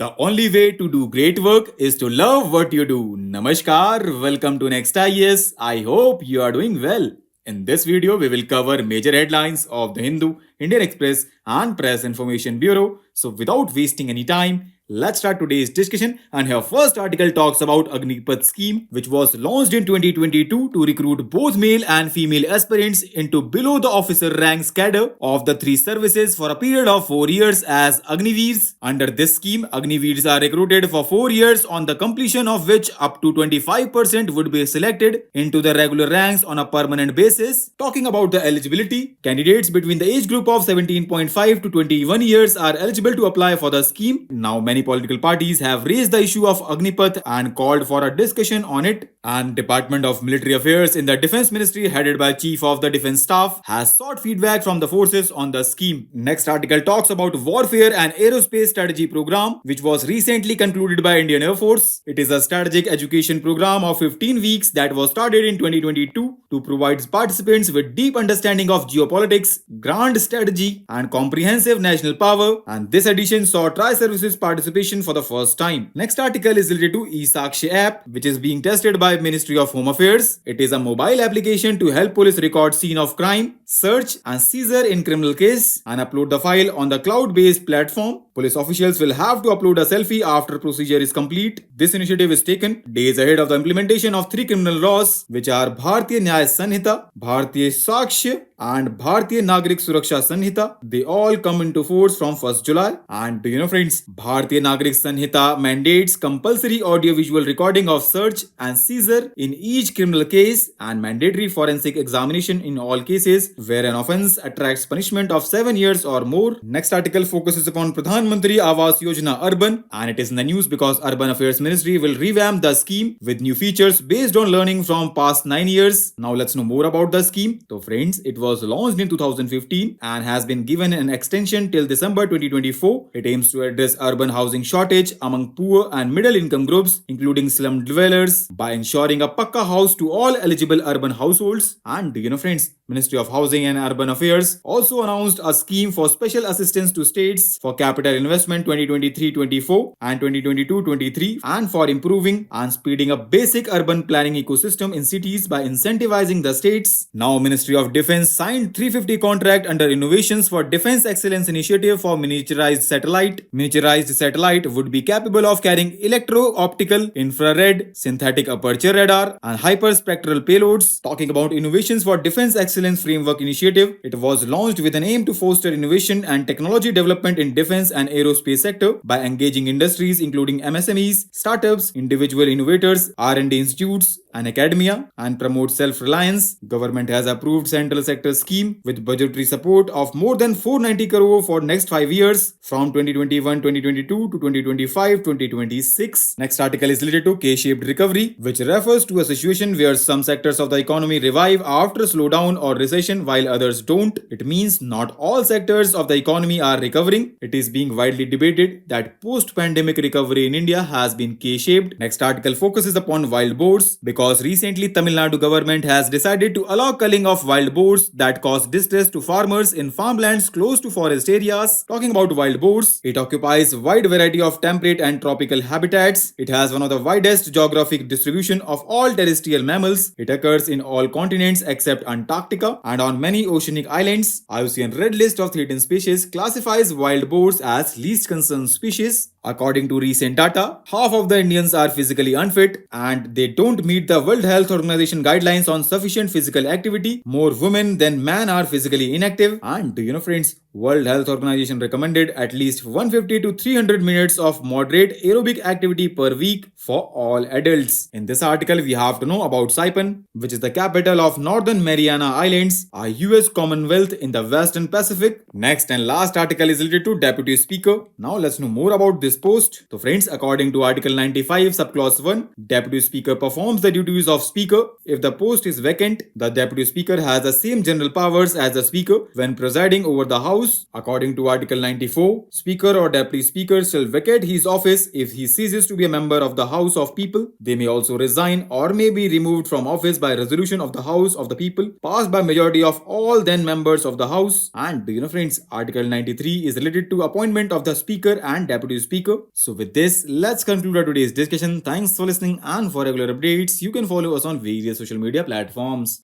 The only way to do great work is to love what you do. Namaskar, welcome to Next IS. I hope you are doing well. In this video, we will cover major headlines of the Hindu, Indian Express, and Press Information Bureau. So, without wasting any time, let's start today's discussion. And her first article talks about Agnipath scheme, which was launched in 2022 to recruit both male and female aspirants into below the officer ranks cadre of the three services for a period of 4 years as Agniveers. Under this scheme, Agniveers are recruited for 4 years, on the completion of which up to 25% would be selected into the regular ranks on a permanent basis. Talking about the eligibility, candidates between the age group of 17.5 to 21 years are eligible to apply for the scheme. Now, many political parties have raised the issue of Agnipath and called for a discussion on it. And Department of Military Affairs in the Defense Ministry, headed by Chief of the Defense Staff, has sought feedback from the forces on the scheme. Next article talks about Warfare and Aerospace Strategy Program, which was recently concluded by Indian Air Force. It is a strategic education program of 15 weeks that was started in 2022 to provide participants with deep understanding of geopolitics, grand strategy, and comprehensive national power. And this edition saw tri-services participation for the first time. Next article is related to eSakshi app, which is being tested by Ministry of Home Affairs. It is a mobile application to help police record scene of crime, search and seizure in criminal case, and upload the file on the cloud-based platform. Police officials will have to upload a selfie after procedure is complete. This initiative is taken days ahead of the implementation of three criminal laws, which are Bharatiya Nyaya Sanhita, Bharatiya Sakshya, and Bharatiya Nagrik Suraksha Sanhita. They all come into force from 1st July. And do you know, friends, Bharatiya Nagrik Sanhita mandates compulsory audio-visual recording of search and seizure in each criminal case and mandatory forensic examination in all cases where an offence attracts punishment of 7 years or more. Next article focuses upon Pradhan Mantri Awas Yojana Urban, and it is in the news because Urban Affairs Ministry will revamp the scheme with new features based on learning from past 9 years. Now let's know more about the scheme. So friends, it was launched in 2015 and has been given an extension till December 2024. It aims to address urban housing shortage among poor and middle income groups, including slum dwellers, by ensuring a Pakka house to all eligible urban households. And do you know, friends, Ministry of Housing and Urban Affairs also announced a scheme for special assistance to states for capital investment 2023-24 and 2022-23 and for improving and speeding up basic urban planning ecosystem in cities by incentivizing the states. Now, Ministry of Defense signed 350 contract under Innovations for Defense Excellence Initiative for miniaturized satellite. Miniaturized satellite would be capable of carrying electro-optical, infrared, synthetic aperture radar, and hyperspectral payloads. Talking about Innovations for Defense Excellence Framework Initiative, it was launched with an aim to foster innovation and technology development in defense and aerospace sector by engaging industries including MSMEs, startups, individual innovators, R&D institutes, and academia, and promote self-reliance. Government has approved central sector scheme with budgetary support of more than 490 crore for next 5 years from 2021-2022 to 2025-2026. Next article is related to K-shaped recovery, which refers to a situation where some sectors of the economy revive after slowdown or recession while others don't. It means not all sectors of the economy are recovering. It is being widely debated that post-pandemic recovery in India has been K-shaped. Next article focuses upon wild boars because recently Tamil Nadu government has decided to allow culling of wild boars that cause distress to farmers in farmlands close to forest areas. Talking about wild boars, it occupies a wide variety of temperate and tropical habitats. It has one of the widest geographic distribution of all terrestrial mammals. It occurs in all continents except Antarctica and on many oceanic islands. IUCN Red List of Threatened Species classifies wild boars as least concern species. According to recent data, half of the Indians are physically unfit and they don't meet the World Health Organization guidelines on sufficient physical activity. More women than men are physically inactive. And do you know, friends, World Health Organization recommended at least 150 to 300 minutes of moderate aerobic activity per week for all adults. In this article, we have to know about Saipan, which is the capital of Northern Mariana Islands, a US Commonwealth in the Western Pacific. Next and last article is related to Deputy Speaker. Now let's know more about this post. So friends, according to Article 95, Subclause 1, Deputy Speaker performs the duties of Speaker. If the post is vacant, the Deputy Speaker has the same general powers as the Speaker when presiding over the House House. According to Article 94, Speaker or Deputy Speaker shall vacate his office if he ceases to be a member of the House of People. They may also resign or may be removed from office by resolution of the House of the People, passed by majority of all then members of the House. And do you know, friends, Article 93 is related to appointment of the Speaker and Deputy Speaker. So with this, let's conclude our today's discussion. Thanks for listening, and for regular updates, you can follow us on various social media platforms.